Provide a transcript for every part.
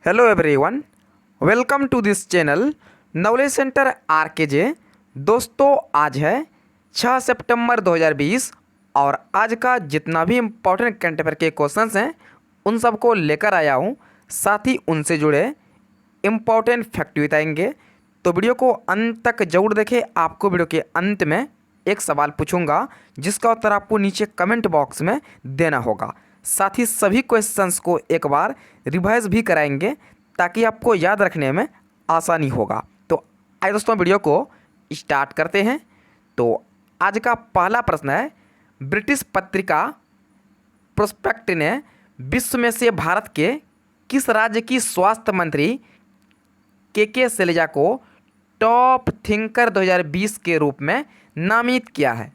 Hello everyone, welcome to this channel knowledge centre RKJ. दोस्तों, आज है 6 सितंबर 2020 और आज का जितना भी इम्पोर्टेंट करंट अफेयर के क्वेश्चंस हैं उन सबको लेकर आया हूं। साथ ही उनसे जुड़े इम्पोर्टेंट फैक्ट भी बताएंगे, तो वीडियो को अंत तक जरूर देखें। आपको वीडियो के अंत में एक सवाल पूछूंगा जिसका उत्तर आपको नीचे कमेंट बॉक्स में देना होगा। साथ ही सभी क्वेश्चंस को एक बार रिवाइज भी कराएंगे ताकि आपको याद रखने में आसानी होगा। तो आइए दोस्तों, वीडियो को स्टार्ट करते हैं। तो आज का पहला प्रश्न है, ब्रिटिश पत्रिका प्रोस्पेक्ट ने विश्व में से भारत के किस राज्य की स्वास्थ्य मंत्री के शैलजा को टॉप थिंकर 2020 के रूप में नामित किया है?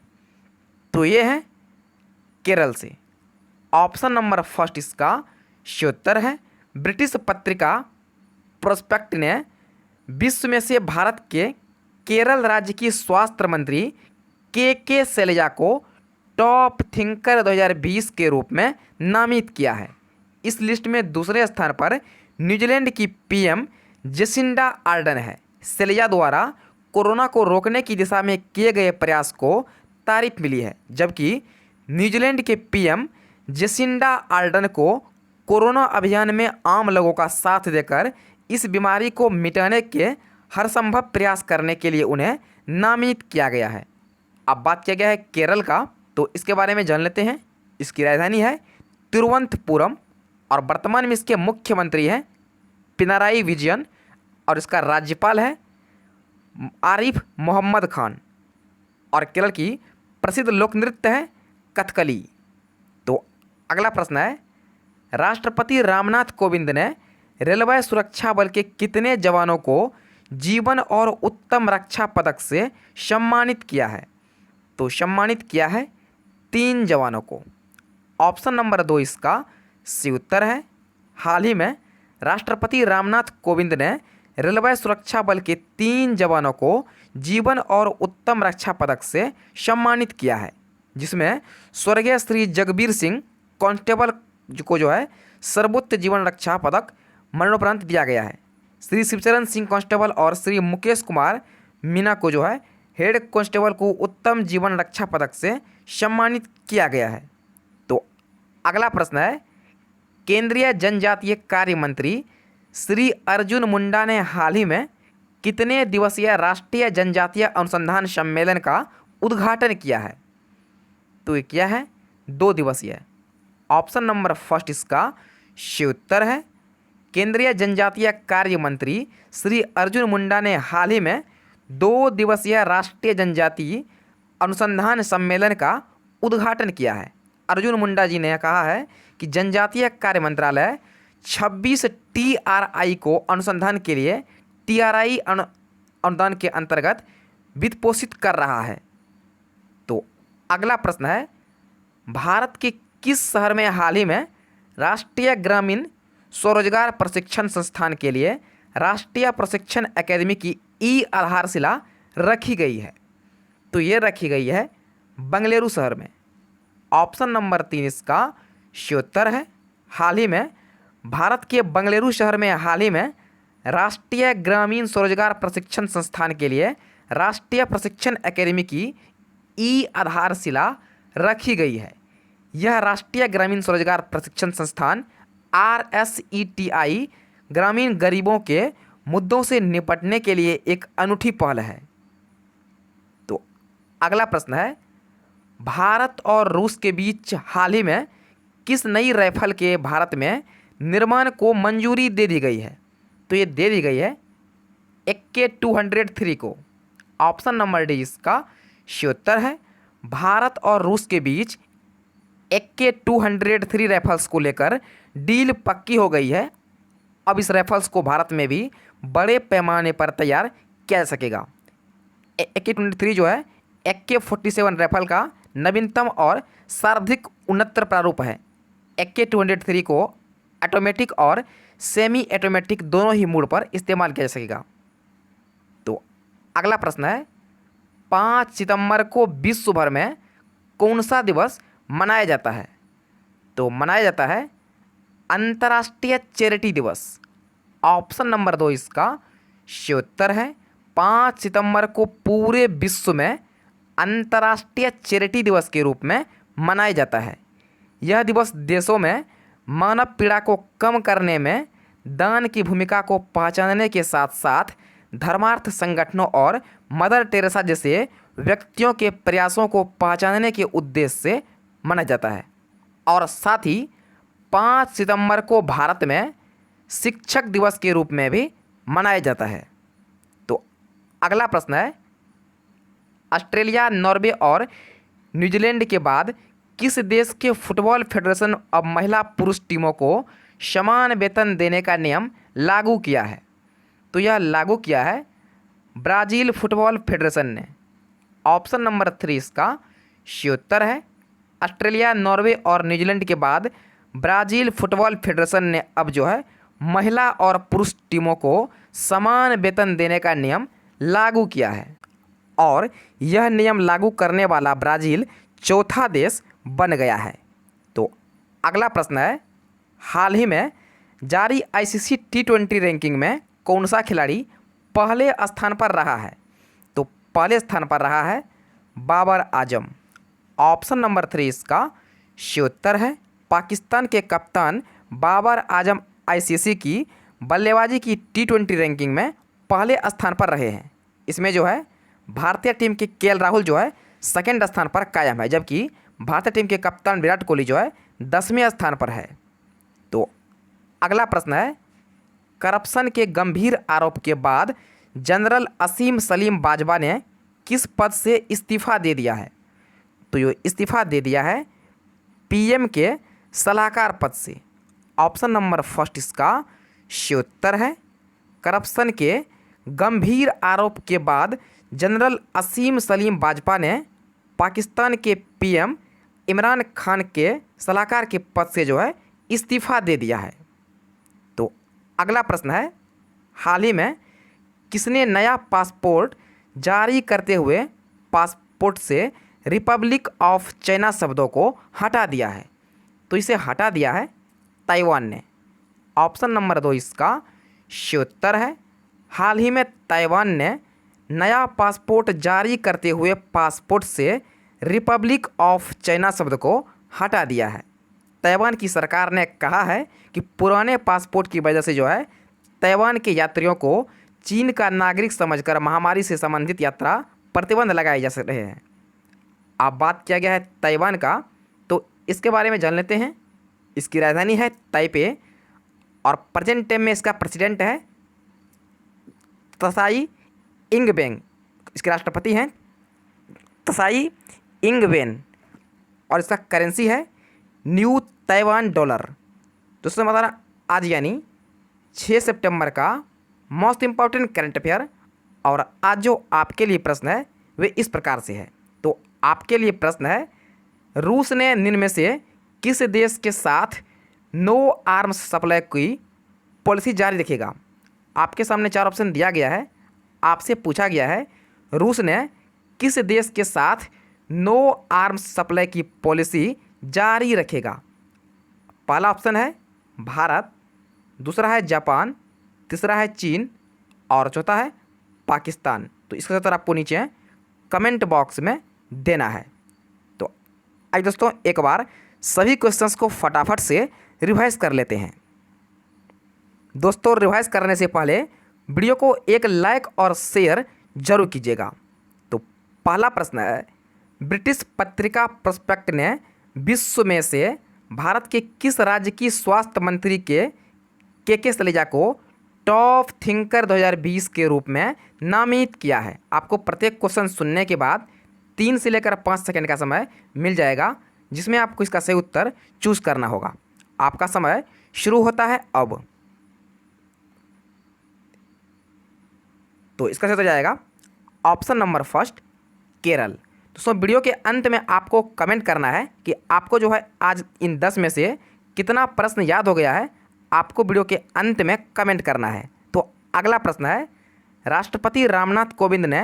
तो ये है केरल से। ऑप्शन नंबर फर्स्ट इसका सही उत्तर है। ब्रिटिश पत्रिका प्रोस्पेक्ट ने विश्व में से भारत के केरल राज्य की स्वास्थ्य मंत्री के शैलजा को टॉप थिंकर 2020 के रूप में नामित किया है। इस लिस्ट में दूसरे स्थान पर न्यूजीलैंड की पीएम जेसिंडा आर्डन है। शैलजा द्वारा कोरोना को रोकने की दिशा में किए गए प्रयास को तारीफ मिली है, जबकि न्यूजीलैंड के पीएम जेसिंडा आर्डन को कोरोना अभियान में आम लोगों का साथ देकर इस बीमारी को मिटाने के हर संभव प्रयास करने के लिए उन्हें नामित किया गया है। अब बात किया गया है केरल का, तो इसके बारे में जान लेते हैं। इसकी राजधानी है तिरुवनंतपुरम और वर्तमान में इसके मुख्यमंत्री हैं पिनाराई विजयन और इसका राज्यपाल है आरिफ मोहम्मद खान। और केरल की प्रसिद्ध लोक नृत्य है कथकली। तो अगला प्रश्न है, राष्ट्रपति रामनाथ कोविंद ने रेलवे सुरक्षा बल के कितने जवानों को जीवन और उत्तम रक्षा पदक से सम्मानित किया है? तो सम्मानित किया है 3 जवानों को। ऑप्शन नंबर 2 इसका सही उत्तर है। हाल ही में राष्ट्रपति रामनाथ कोविंद ने रेलवे सुरक्षा बल के 3 जवानों को जीवन और उत्तम रक्षा पदक से सम्मानित किया है, जिसमें स्वर्गीय श्री जगबीर सिंह कांस्टेबल को जो है सर्वोच्च जीवन रक्षा पदक मरणोपरांत दिया गया है। श्री शिवचरण सिंह कांस्टेबल और श्री मुकेश कुमार मीना को जो है हेड कांस्टेबल को उत्तम जीवन रक्षा पदक से सम्मानित किया गया है। तो अगला प्रश्न है, केंद्रीय जनजातीय कार्य मंत्री श्री अर्जुन मुंडा ने हाल ही में कितने दिवसीय राष्ट्रीय जनजातीय अनुसंधान सम्मेलन का उद्घाटन किया है? तो ये क्या है? 2 दिवसीय। ऑप्शन नंबर फर्स्ट इसका सही उत्तर है। केंद्रीय जनजातीय कार्य मंत्री श्री अर्जुन मुंडा ने हाल ही में 2 दिवसीय राष्ट्रीय जनजातीय अनुसंधान सम्मेलन का उद्घाटन किया है। अर्जुन मुंडा जी ने कहा है कि जनजातीय कार्य मंत्रालय 26 TRI को अनुसंधान के लिए TRI अनुदान के अंतर्गत वित्त पोषित कर रहा है। तो अगला प्रश्न है, भारत के किस शहर में हाल ही में राष्ट्रीय ग्रामीण स्वरोजगार प्रशिक्षण संस्थान के लिए राष्ट्रीय प्रशिक्षण अकादमी की आधारशिला रखी गई है? तो ये रखी गई है बेंगलुरु शहर में। ऑप्शन नंबर 3 इसका सही उत्तर है। हाल ही में भारत के बेंगलुरु शहर में हाल ही में राष्ट्रीय ग्रामीण स्वरोजगार प्रशिक्षण संस्थान के लिए राष्ट्रीय प्रशिक्षण अकादमी की आधारशिला रखी गई है। यह राष्ट्रीय ग्रामीण स्वरोजगार प्रशिक्षण संस्थान RSETI ग्रामीण गरीबों के मुद्दों से निपटने के लिए एक अनूठी पहल है। तो अगला प्रश्न है, भारत और रूस के बीच हाल ही में किस नई राइफल के भारत में निर्माण को मंजूरी दे दी गई है? तो ये दे दी गई है AK-203 को। ऑप्शन नंबर डी इसका सही उत्तर है। भारत और रूस के बीच AK-203 राइफल्स को लेकर डील पक्की हो गई है। अब इस राइफल्स को भारत में भी बड़े पैमाने पर तैयार किया जा सकेगा। AK-203 जो है AK-47 राइफल का नवीनतम और सर्वाधिक उन्नत प्रारूप है। AK-203 को ऑटोमेटिक और सेमी ऑटोमेटिक दोनों ही मोड पर इस्तेमाल किया जा सकेगा। तो अगला प्रश्न है, 5 सितंबर को विश्व भर में कौन सा दिवस मनाया जाता है? तो मनाया जाता है अंतर्राष्ट्रीय चैरिटी दिवस। ऑप्शन नंबर 2 इसका सही उत्तर है। 5 सितंबर को पूरे विश्व में अंतर्राष्ट्रीय चैरिटी दिवस के रूप में मनाया जाता है। यह दिवस देशों में मानव पीड़ा को कम करने में दान की भूमिका को पहचानने के साथ साथ धर्मार्थ संगठनों और मदर टेरेसा जैसे व्यक्तियों के प्रयासों को पहचानने के उद्देश्य से मनाया जाता है। और साथ ही 5 सितंबर को भारत में शिक्षक दिवस के रूप में भी मनाया जाता है। तो अगला प्रश्न है, ऑस्ट्रेलिया, नॉर्वे और न्यूजीलैंड के बाद किस देश के फुटबॉल फेडरेशन अब महिला पुरुष टीमों को समान वेतन देने का नियम लागू किया है? तो यह लागू किया है ब्राज़ील फुटबॉल फेडरेशन ने। ऑप्शन नंबर 3 इसका सही उत्तर है। ऑस्ट्रेलिया, नॉर्वे और न्यूजीलैंड के बाद ब्राज़ील फुटबॉल फेडरेशन ने अब जो है महिला और पुरुष टीमों को समान वेतन देने का नियम लागू किया है और यह नियम लागू करने वाला ब्राज़ील चौथा देश बन गया है। तो अगला प्रश्न है, हाल ही में जारी आईसीसी T20 रैंकिंग में कौन सा खिलाड़ी पहले स्थान पर रहा है? तो पहले स्थान पर रहा है बाबर आजम। ऑप्शन नंबर 3 इसका सही उत्तर है। पाकिस्तान के कप्तान बाबर आजम आईसीसी की बल्लेबाजी की T20 रैंकिंग में पहले स्थान पर रहे हैं। इसमें जो है भारतीय टीम के केएल राहुल जो है सेकंड स्थान पर कायम है, जबकि भारतीय टीम के कप्तान विराट कोहली जो है 10वें स्थान पर है। तो अगला प्रश्न है, करप्शन के गंभीर आरोप के बाद जनरल असीम सलीम बाजवा ने किस पद से इस्तीफा दे दिया है? तो ये इस्तीफा दे दिया है पीएम के सलाहकार पद से। ऑप्शन नंबर 1 इसका सही उत्तर है। करप्शन के गंभीर आरोप के बाद जनरल असीम सलीम बाजवा ने पाकिस्तान के पीएम इमरान खान के सलाहकार के पद से जो है इस्तीफा दे दिया है। तो अगला प्रश्न है, हाल ही में किसने नया पासपोर्ट जारी करते हुए पासपोर्ट से रिपब्लिक ऑफ चाइना शब्दों को हटा दिया है? तो इसे हटा दिया है ताइवान ने। ऑप्शन नंबर 2 इसका सही उत्तर है। हाल ही में ताइवान ने नया पासपोर्ट जारी करते हुए पासपोर्ट से रिपब्लिक ऑफ चाइना शब्द को हटा दिया है। ताइवान की सरकार ने कहा है कि पुराने पासपोर्ट की वजह से जो है ताइवान के यात्रियों को चीन का नागरिक समझकर महामारी से संबंधित यात्रा प्रतिबंध लगाए जा रहे हैं। अब बात किया गया है ताइवान का, तो इसके बारे में जान लेते हैं। इसकी राजधानी है ताइपे और प्रेजेंट टाइम में इसका प्रेसिडेंट है त्साई इंग-वेन। इसके राष्ट्रपति हैं त्साई इंग-वेन और इसका करेंसी है न्यू ताइवान डॉलर। दोस्तों बताना, आज यानी 6 सितंबर का मोस्ट इम्पॉर्टेंट करंट अफेयर। और आज जो आपके लिए प्रश्न है वे इस प्रकार से है। तो आपके लिए प्रश्न है, रूस ने निम्न में से किस देश के साथ नो आर्म्स सप्लाई की पॉलिसी जारी रखेगा? आपके सामने 4 ऑप्शन दिया गया है। आपसे पूछा गया है रूस ने किस देश के साथ नो आर्म्स सप्लाई की पॉलिसी जारी रखेगा? पहला ऑप्शन है भारत, दूसरा है जापान, तीसरा है चीन और चौथा है पाकिस्तान। तो इसका उत्तर आपको नीचे कमेंट बॉक्स में देना है। तो आज दोस्तों एक बार सभी क्वेश्चंस को फटाफट से रिवाइज कर लेते हैं। दोस्तों रिवाइज करने से पहले वीडियो को एक लाइक और शेयर जरूर कीजिएगा। तो पहला प्रश्न है, ब्रिटिश पत्रिका प्रोस्पेक्ट ने विश्व में से भारत के किस राज्य की स्वास्थ्य मंत्री के सलेजा को टॉप थिंकर 2020 के रूप में नामित किया है? आपको प्रत्येक क्वेश्चन सुनने के बाद 3 से लेकर 5 सेकंड का समय मिल जाएगा, जिसमें आपको इसका सही उत्तर चूज करना होगा। आपका समय शुरू होता है अब। तो इसका सही उत्तर जाएगा ऑप्शन नंबर 1 केरल। दोस्तों वीडियो के अंत में आपको कमेंट करना है कि आपको जो है आज इन 10 में से कितना प्रश्न याद हो गया है। आपको वीडियो के अंत में कमेंट करना है। तो अगला प्रश्न है, राष्ट्रपति रामनाथ कोविंद ने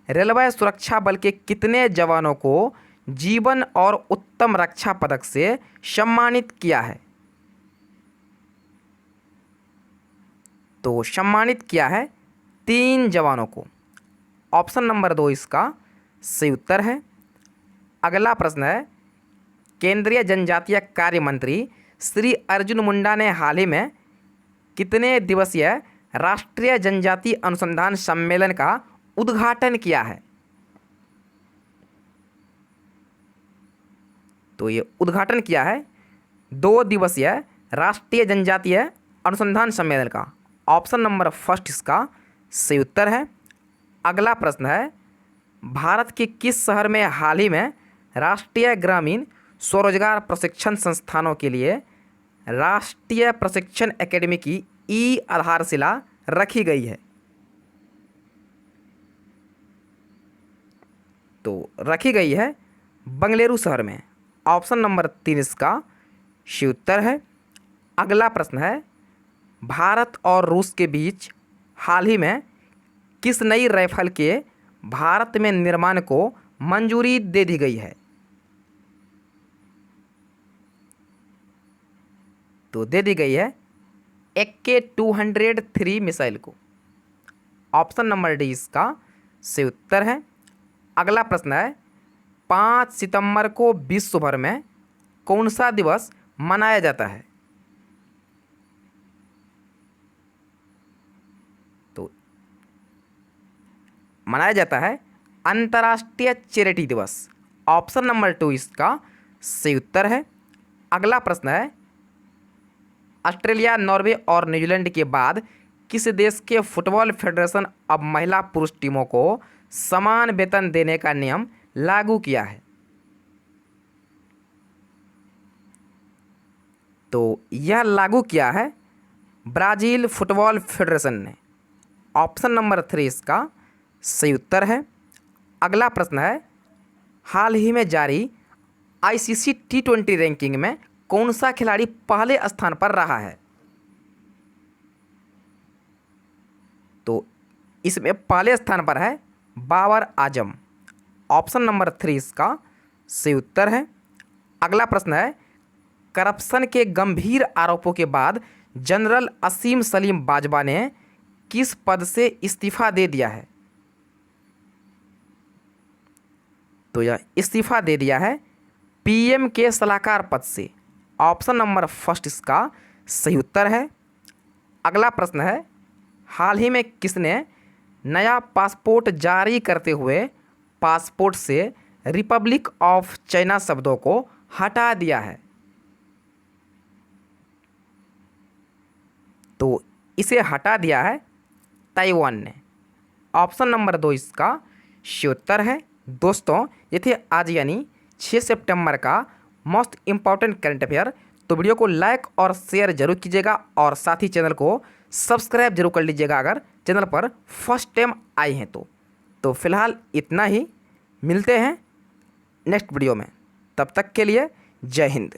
रेलवे सुरक्षा बल के कितने जवानों को जीवन और उत्तम रक्षा पदक से सम्मानित किया है? तो सम्मानित किया है 3 जवानों को। ऑप्शन नंबर 2 इसका सही उत्तर है। अगला प्रश्न है, केंद्रीय जनजातीय कार्य मंत्री श्री अर्जुन मुंडा ने हाल ही में कितने दिवसीय राष्ट्रीय जनजातीय अनुसंधान सम्मेलन का उद्घाटन किया है? तो ये उद्घाटन किया है 2 दिवसीय राष्ट्रीय जनजातीय अनुसंधान सम्मेलन का। ऑप्शन नंबर फर्स्ट इसका सही उत्तर है। अगला प्रश्न है, भारत के किस शहर में हाल ही में राष्ट्रीय ग्रामीण स्वरोजगार प्रशिक्षण संस्थानों के लिए राष्ट्रीय प्रशिक्षण एकेडमी की ई आधारशिला रखी गई है? तो रखी गई है बंगलुरु शहर में। ऑप्शन नंबर 3 इसका सही उत्तर है। अगला प्रश्न है, भारत और रूस के बीच हाल ही में किस नई राइफल के भारत में निर्माण को मंजूरी दे दी गई है? तो दे दी गई है AK-203 मिसाइल को। ऑप्शन नंबर डी इसका सही उत्तर है। अगला प्रश्न है, 5 सितंबर को विश्व भर में कौन सा दिवस मनाया जाता है? तो मनाया जाता है अंतर्राष्ट्रीय चैरिटी दिवस। ऑप्शन नंबर 2 इसका सही उत्तर है। अगला प्रश्न है, ऑस्ट्रेलिया, नॉर्वे और न्यूजीलैंड के बाद किस देश के फुटबॉल फेडरेशन अब महिला पुरुष टीमों को समान वेतन देने का नियम लागू किया है? तो यह लागू किया है ब्राज़ील फुटबॉल फेडरेशन ने। ऑप्शन नंबर 3 इसका सही उत्तर है। अगला प्रश्न है, हाल ही में जारी ICC T20 रैंकिंग में कौन सा खिलाड़ी पहले स्थान पर रहा है? तो इसमें पहले स्थान पर है बाबर आजम। ऑप्शन नंबर 3 इसका सही उत्तर है। अगला प्रश्न है, करप्शन के गंभीर आरोपों के बाद जनरल असीम सलीम बाजवा ने किस पद से इस्तीफा दे दिया है? तो यह इस्तीफा दे दिया है PM के सलाहकार पद से। ऑप्शन नंबर फर्स्ट इसका सही उत्तर है। अगला प्रश्न है, हाल ही में किसने नया पासपोर्ट जारी करते हुए पासपोर्ट से रिपब्लिक ऑफ चाइना शब्दों को हटा दिया है? तो इसे हटा दिया है ताइवान ने। ऑप्शन नंबर 2 इसका सही उत्तर है। दोस्तों, ये थे आज यानी 6 सितंबर का मोस्ट इम्पॉर्टेंट करंट अफेयर। तो वीडियो को लाइक और शेयर जरूर कीजिएगा और साथ ही चैनल को सब्सक्राइब जरूर कर लीजिएगा अगर चैनल पर फर्स्ट टाइम आए हैं तो फिलहाल इतना ही। मिलते हैं नेक्स्ट वीडियो में, तब तक के लिए जय हिंद।